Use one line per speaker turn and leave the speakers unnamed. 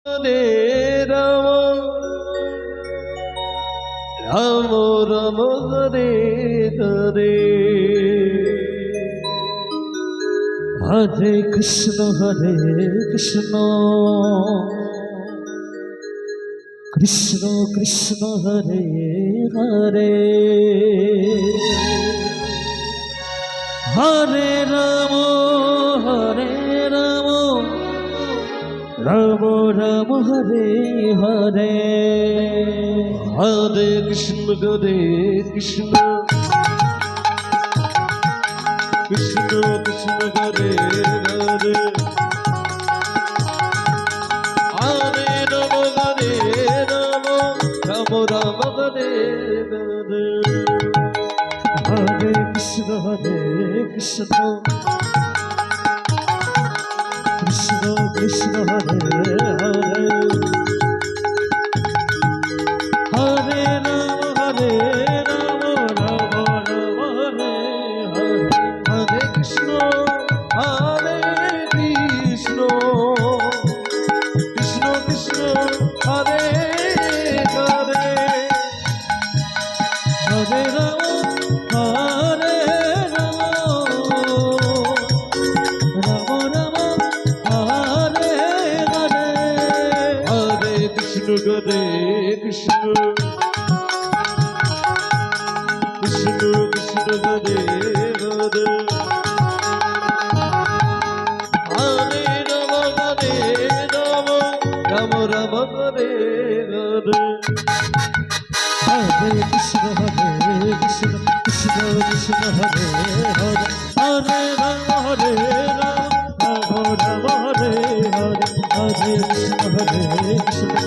Hare Ram Ram Ram Hare Hare Hare Krishna Krishna Krishna Krishna Hare Hare Hare Ram Ram Ram Hare Hare Hare Krishna Krishna Krishna Krishna Hare Hare Hare Ram Ram Ram Hare Hare Hare Krishna Krishna Krishna Krishna Hare Hare Hare Ram Ram Ram Hare Hare Hare Krishna Krishna Krishna Krishna Hare Hare Hare Ram Hare Ram Ram Ram Hare Hare Hare Krishna Krishna Krishna Krishna Hare Hare Hare Ram Ram Ram Hare Hare Hare Krishna Krishna Krishna Krishna Hare Hare Hare Ram Ram Ram Ram Hare Hare Hare Krishna Krishna